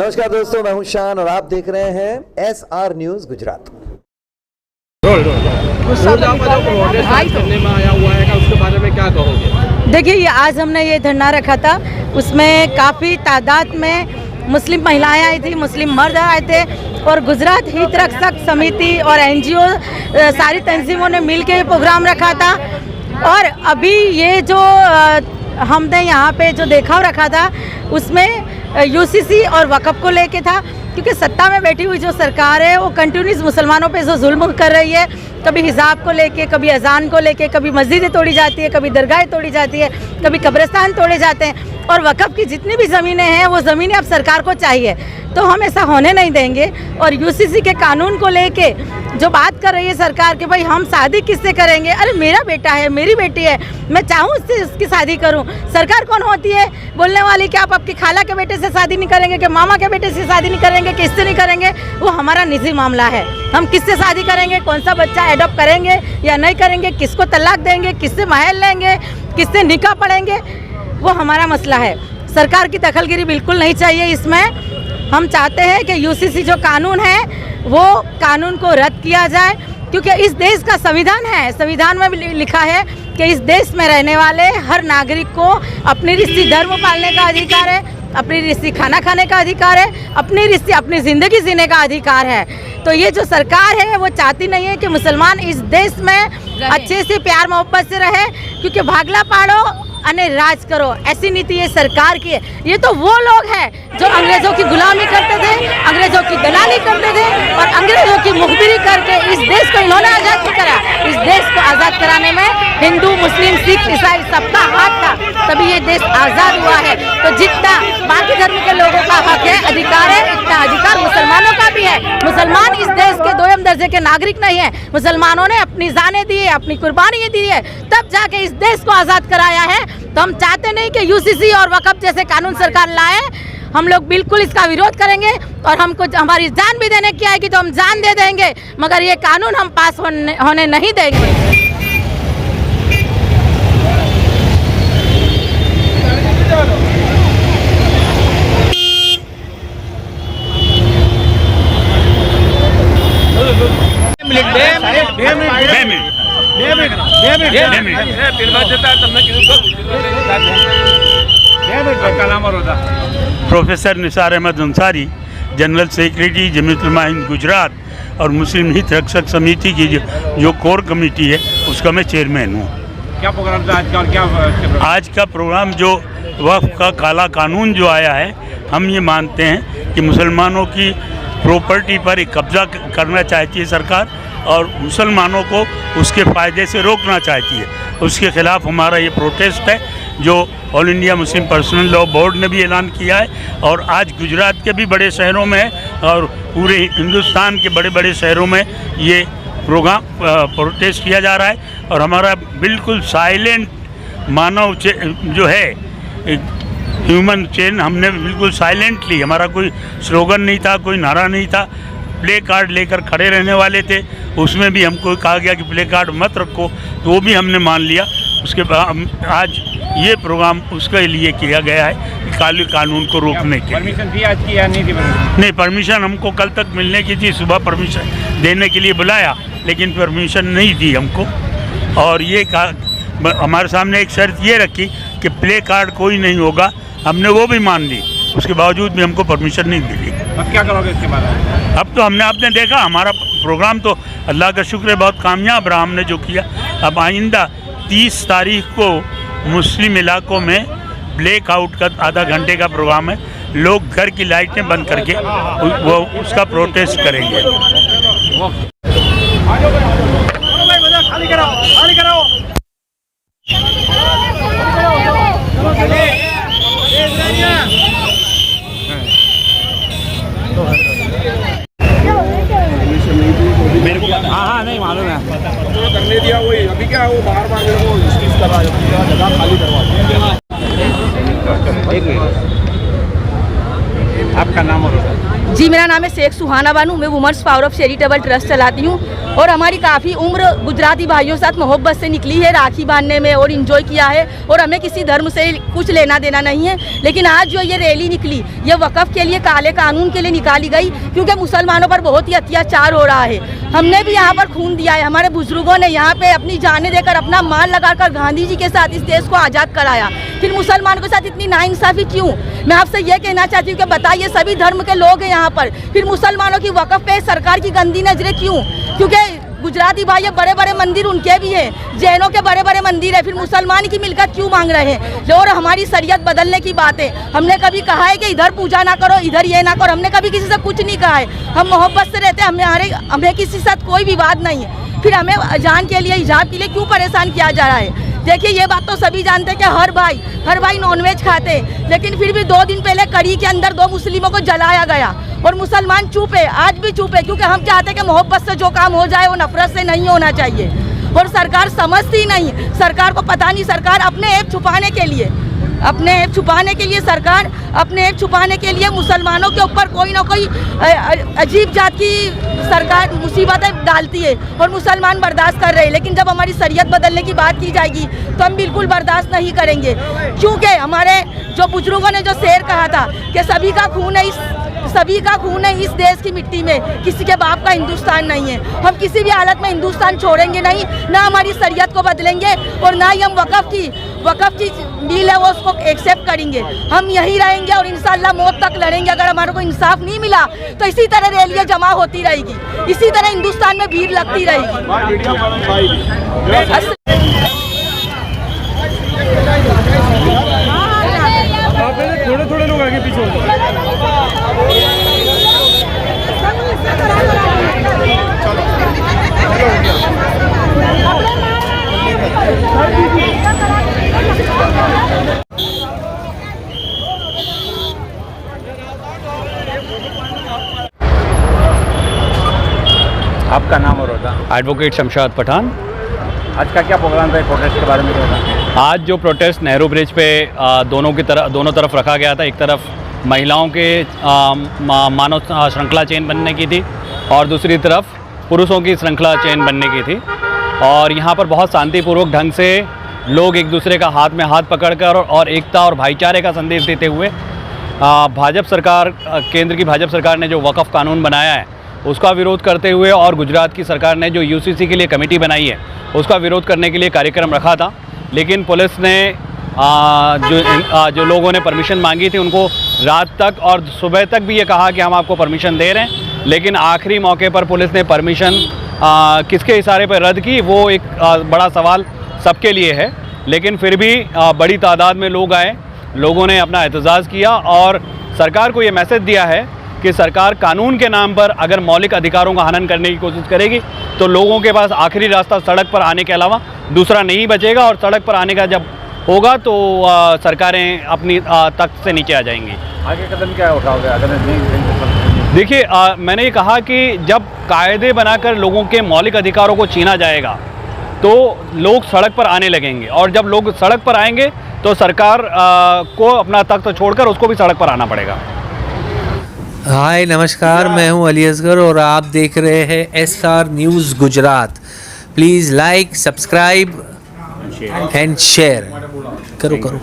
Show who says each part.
Speaker 1: नमस्कार दोस्तों, मैं हूं शान और आप देख रहे हैं SR न्यूज गुजरात।
Speaker 2: करने में आया हुआ है, उसके बारे में क्या कहोगे?
Speaker 3: देखिए, ये आज हमने ये धरना रखा था, उसमें काफ़ी तादाद में मुस्लिम महिलाएं आई थी, मुस्लिम मर्द आए थे और गुजरात हित रक्षक समिति और NGO सारी तंजीमों ने मिल के प्रोग्राम रखा था। और अभी ये जो हमने यहाँ पे जो देखाव रखा था उसमें UCC और वक़्फ़ को लेके था, क्योंकि सत्ता में बैठी हुई जो सरकार है वो कंटिन्यूस मुसलमानों पे जो जुल्म कर रही है, कभी हिजाब को लेके, कभी अजान को लेके, कभी मस्जिदें तोड़ी जाती है, कभी दरगाहें तोड़ी जाती है, कभी कब्रिस्तान तोड़े जाते हैं। और वक़्फ़ की जितनी भी ज़मीनें हैं वो ज़मीनें अब सरकार को चाहिए, तो हम ऐसा होने नहीं देंगे। और UCC के कानून को लेके जो बात कर रही है सरकार कि भाई हम शादी किससे करेंगे, अरे मेरा बेटा है, मेरी बेटी है, मैं चाहूँ उससे उसकी शादी करूँ। सरकार कौन होती है बोलने वाली कि आप आपकी खाला के बेटे से शादी नहीं करेंगे, कि मामा के बेटे से शादी नहीं करेंगे, कि इससे नहीं करेंगे? वो हमारा निजी मामला है। हम किससे शादी करेंगे, कौन सा बच्चा एडॉप्ट करेंगे या नहीं करेंगे, किसको तलाक देंगे, किससे महल लेंगे, किससे निकाह पढ़ेंगे, वो हमारा मसला है। सरकार की दखलगिरी बिल्कुल नहीं चाहिए इसमें। हम चाहते हैं कि UCC जो कानून है वो कानून को रद्द किया जाए, क्योंकि इस देश का संविधान है, संविधान में भी लिखा है कि इस देश में रहने वाले हर नागरिक को अपनी रिश्ती धर्म पालने का अधिकार है, अपनी रिश्ती खाना खाने का अधिकार है, अपनी रिश्ती अपनी ज़िंदगी जीने का अधिकार है। तो ये जो सरकार है वो चाहती नहीं है कि मुसलमान इस देश में अच्छे से प्यार मोहब्बत से रहे, क्योंकि भागला पाड़ो अने राज करो, ऐसी नीति ये सरकार की है। ये तो वो लोग हैं जो अंग्रेजों की गुलामी करते थे, अंग्रेजों की दलाली करते थे और अंग्रेजों की मुखबिरी करके इस देश को इन्होंने आज़ाद करा। इस देश को आज़ाद कराने में हिंदू, मुस्लिम, सिख, ईसाई सबका हाथ था, तभी ये देश आज़ाद हुआ है। तो जितना बाकी धर्म के लोगों का हक है, अधिकार है, इतना अधिकार मुसलमानों का भी है। मुसलमान इस देश के दोयम दर्जे के नागरिक नहीं है। मुसलमानों ने अपनी जानें दी है, अपनी कुर्बानियाँ दी है, तब जाके इस देश को आज़ाद कराया है। तो हम चाहते नहीं कि UCC और वक़्फ़ जैसे कानून सरकार लाए। हम लोग बिल्कुल इसका विरोध करेंगे और हमको हमारी जान भी देने की आएगी तो हम जान दे देंगे, मगर ये कानून हम पास होने नहीं देंगे।
Speaker 4: Professor Nisar Ahmad Ansari, general secretary Jamiat Ulama Hind Gujarat और मुस्लिम हित रक्षक समिति की जो कोर कमेटी है उसका मैं चेयरमैन हूँ।
Speaker 2: क्या प्रोग्राम था आज का और क्या
Speaker 4: आज का प्रोग्राम जो वक्फ का काला कानून जो आया है, हम ये मानते हैं कि मुसलमानों की प्रॉपर्टी पर एक कब्जा करना चाहती है सरकार और मुसलमानों को उसके फ़ायदे से रोकना चाहती है। उसके ख़िलाफ़ हमारा ये प्रोटेस्ट है, जो all India Muslim personal law board ने भी ऐलान किया है और आज गुजरात के भी बड़े शहरों में और पूरे हिंदुस्तान के बड़े बड़े शहरों में ये प्रोग्राम प्रोटेस्ट किया जा रहा है। और हमारा बिल्कुल साइलेंट मानव जो है ह्यूमन चेन, हमने बिल्कुल साइलेंटली, हमारा कोई स्लोगन नहीं था, कोई नारा नहीं था, प्ले कार्ड लेकर खड़े रहने वाले थे। उसमें भी हमको कहा गया कि प्ले कार्ड मत रखो, तो वो भी हमने मान लिया। उसके बाद आज ये प्रोग्राम उसके लिए किया गया है कि काले कानून को रोकने के लिए।
Speaker 2: परमिशन थी आज की या नहीं थी?
Speaker 4: नहीं, परमिशन हमको कल तक मिलने की थी, सुबह परमिशन देने के लिए बुलाया लेकिन परमिशन नहीं दी हमको। और ये कहा, हमारे सामने एक शर्त ये रखी कि प्ले कार्ड कोई नहीं होगा, हमने वो भी मान ली, उसके बावजूद भी हमको परमिशन नहीं मिली।
Speaker 2: अब क्या करोगे इसके बाद?
Speaker 4: अब तो आपने देखा हमारा प्रोग्राम तो अल्लाह का शुक्र है बहुत कामयाब रहा हमने जो किया। अब आइंदा 30 तारीख को मुस्लिम इलाकों में ब्लैक आउट का आधा घंटे का प्रोग्राम है। लोग घर की लाइटें बंद करके वो उसका प्रोटेस्ट करेंगे।
Speaker 2: मेरे को हाँ नहीं मालूम है, तो करने दिया वही। अभी क्या वो बार बार मेरे को स्टिच कर रहा है, जगह खाली करवा। एक मिनट, आपका नाम और?
Speaker 5: जी, मेरा नाम है शेख सुहाना बानू। मैं women's power of charitable trust चलाती हूँ
Speaker 3: और हमारी काफ़ी उम्र गुजराती भाइयों के साथ मोहब्बत से निकली है, राखी बांधने में और इन्जॉय किया है, और हमें किसी धर्म से कुछ लेना देना नहीं है। लेकिन आज जो ये रैली निकली, ये वक़्फ़ के लिए, काले कानून के लिए निकाली गई, क्योंकि मुसलमानों पर बहुत ही अत्याचार हो रहा है। हमने भी यहाँ पर खून दिया है, हमारे बुजुर्गों ने यहाँ पे अपनी जानें देकर, अपना माल लगाकर गांधी जी के साथ इस देश को आज़ाद कराया। फिर मुसलमानों के साथ इतनी नाइंसाफ़ी क्यों? मैं आपसे ये कहना चाहती हूँ कि बताइए, सभी धर्म के लोग हैं यहाँ पर, फिर मुसलमानों की वक़्फ़ पे सरकार की गंदी नज़रें क्यों? क्योंकि गुजराती भाई बड़े बड़े मंदिर उनके भी हैं, जैनों के बड़े बड़े मंदिर है, फिर मुसलमान की मिलकत क्यों मांग रहे हैं? और हमारी शरीयत बदलने की बात है। हमने कभी कहा है कि इधर पूजा ना करो, इधर ये ना करो, हमने कभी किसी से कुछ नहीं कहा है। हम मोहब्बत से रहते हैं, हमें किसी के साथ कोई विवाद नहीं है। फिर हमें अजान के लिए, हिजाब के लिए क्यों परेशान किया जा रहा है? देखिए, ये बात तो सभी जानते हैं कि हर भाई नॉनवेज खाते हैं, लेकिन फिर भी 2 दिन पहले कड़ी के अंदर 2 मुस्लिमों को जलाया गया और मुसलमान चुप है, आज भी चुप है, क्योंकि हम चाहते हैं कि मोहब्बत से जो काम हो जाए वो नफरत से नहीं होना चाहिए। और सरकार समझती नहीं, सरकार को पता नहीं, सरकार अपने ऐप छुपाने के लिए, सरकार अपने ऐप छुपाने के लिए मुसलमानों के ऊपर कोई ना कोई अजीब जात की सरकार मुसीबतें डालती है और मुसलमान बर्दाश्त कर रहे हैं। लेकिन जब हमारी शरीयत बदलने की बात की जाएगी तो हम बिल्कुल बर्दाश्त नहीं करेंगे, क्योंकि हमारे जो बुजुर्गों ने जो शेर कहा था कि सभी का खून है इस देश की मिट्टी में, किसी के बाप का हिंदुस्तान नहीं है। हम किसी भी हालत में हिंदुस्तान छोड़ेंगे नहीं, ना हमारी शरीयत को बदलेंगे और ना ही हम वक़्फ़ की डील है वो उसको एक्सेप्ट करेंगे। हम यहीं रहेंगे और इंशाल्लाह मौत तक लड़ेंगे। अगर हमारे को इंसाफ नहीं मिला तो इसी तरह रैलियां जमा होती रहेगी, इसी तरह हिंदुस्तान में भीड़ लगती रहेगी।
Speaker 2: थोड़े लोग आगे पीछे हो जाए।
Speaker 5: आपका नाम और होता?
Speaker 6: एडवोकेट शमशाद पठान।
Speaker 5: आज का क्या प्रोग्राम था प्रोटेस्ट के बारे में बताएं?
Speaker 6: आज जो प्रोटेस्ट नेहरू ब्रिज पे दोनों तरफ रखा गया था, एक तरफ महिलाओं के मानव श्रृंखला चेन बनने की थी और दूसरी तरफ पुरुषों की श्रृंखला चेन बनने की थी। और यहाँ पर बहुत शांतिपूर्वक ढंग से लोग एक दूसरे का हाथ में हाथ पकड़कर और एकता और भाईचारे का संदेश देते हुए भाजपा सरकार, केंद्र की भाजपा सरकार ने जो वक़्फ़ कानून बनाया है उसका विरोध करते हुए और गुजरात की सरकार ने जो यूसीसी के लिए कमेटी बनाई है उसका विरोध करने के लिए कार्यक्रम रखा था। लेकिन पुलिस ने जो लोगों ने परमिशन मांगी थी उनको रात तक और सुबह तक भी ये कहा कि हम आपको परमिशन दे रहे हैं, लेकिन आखिरी मौके पर पुलिस ने परमिशन किसके इशारे पर रद्द की वो एक बड़ा सवाल सबके लिए है। लेकिन फिर भी बड़ी तादाद में लोग आए, लोगों ने अपना एहतजाज किया और सरकार को ये मैसेज दिया है कि सरकार कानून के नाम पर अगर मौलिक अधिकारों का हनन करने की कोशिश करेगी तो लोगों के पास आखिरी रास्ता सड़क पर आने के अलावा दूसरा नहीं बचेगा और सड़क पर आने का जब होगा तो सरकारें अपनी तख्त से नीचे आ जाएंगी।
Speaker 5: आगे कदम क्या उठाओगे अगर नहीं?
Speaker 6: देखिए, मैंने ये कहा कि जब कायदे बनाकर लोगों के मौलिक अधिकारों को छीना जाएगा तो लोग सड़क पर आने लगेंगे और जब लोग सड़क पर आएंगे तो सरकार को अपना तख्त छोड़कर उसको भी सड़क पर आना पड़ेगा।
Speaker 7: हाय नमस्कार, मैं हूं अली असगर और आप देख रहे हैं SR news Gujarat. Please like, subscribe and share करो।